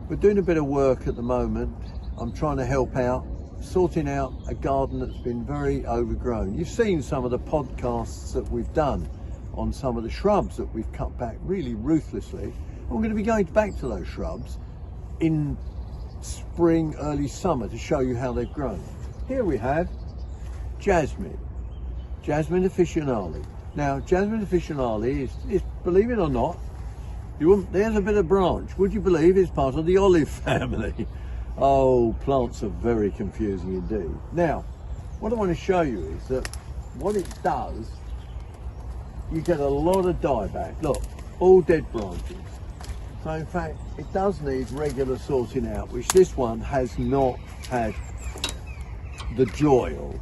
We're doing a bit of work at the moment. I'm trying to help out, sorting out a garden that's been very overgrown. You've seen some of the podcasts that we've done on some of the shrubs that we've cut back really ruthlessly. And we're going to be going back to those shrubs in spring, early summer to show you how they've grown. Here we have jasmine officinale. Now, jasmine officinale is, believe it or not, there's a bit of branch. Would you believe it's part of the olive family? Oh, plants are very confusing indeed. Now, what I want to show you is that what it does, you get a lot of dieback. Look, all dead branches. So in fact, it does need regular sorting out, which this one has not had the joy of.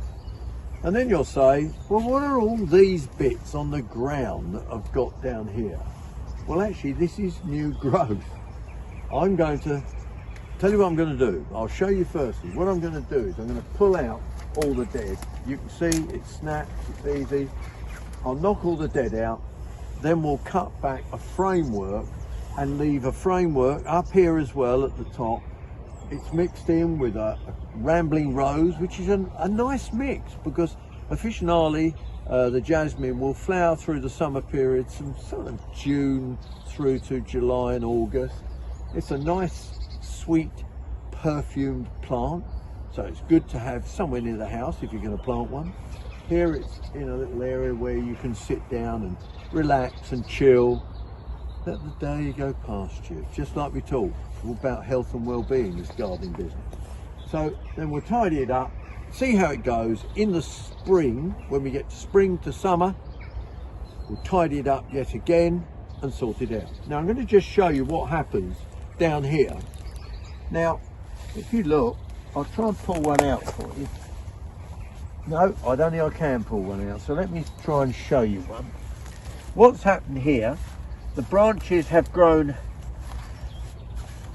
And then you'll say, well, what are all these bits on the ground that I've got down here? Well, actually, this is new growth. I'm going to tell you what I'm going to do. I'll show you firstly. What I'm going to do is I'm going to pull out all the dead. You can see it snaps, it's easy. I'll knock all the dead out. Then we'll cut back a framework and leave a framework up here as well at the top. It's mixed in with a rambling rose, which is a nice mix because officinale, the jasmine, will flower through the summer periods from sort of June through to July and August. It's a nice, sweet, perfumed plant, so it's good to have somewhere near the house if you're going to plant one. Here it's in a little area where you can sit down and relax and chill. Let the day go past you, just like we talk. It's all about health and well-being, this gardening business. So then we'll tidy it up, see how it goes. In the spring, when we get to spring to summer, we'll tidy it up yet again and sort it out. Now I'm going to just show you what happens down here. Now, if you look, I'll try and pull one out for you. No, I don't think I can pull one out, so let me try and show you one. What's happened here, the branches have grown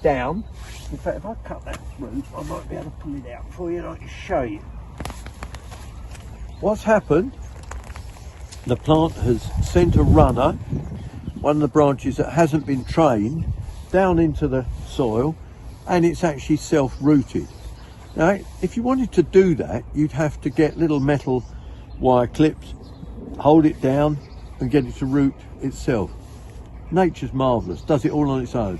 down. In fact, if I cut that root, I might be able to pull it out for you and I can show you. What's happened, the plant has sent a runner, one of the branches that hasn't been trained, down into the soil, and it's actually self-rooted. Now, if you wanted to do that, you'd have to get little metal wire clips, hold it down and get it to root itself. Nature's marvellous, does it all on its own.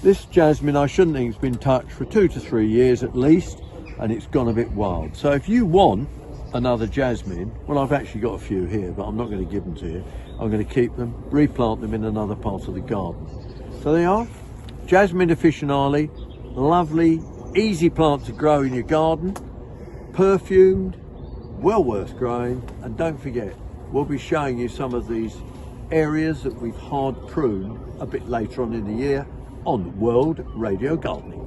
This jasmine, I shouldn't think it's been touched for 2 to 3 years at least, and it's gone a bit wild. So if you want another jasmine, well, I've actually got a few here, but I'm not going to give them to you. I'm going to keep them, replant them in another part of the garden. So they are jasmine officinale, lovely, easy plant to grow in your garden, perfumed, well worth growing. And don't forget, we'll be showing you some of these areas that we've hard pruned a bit later on in the year on World Radio Gardening.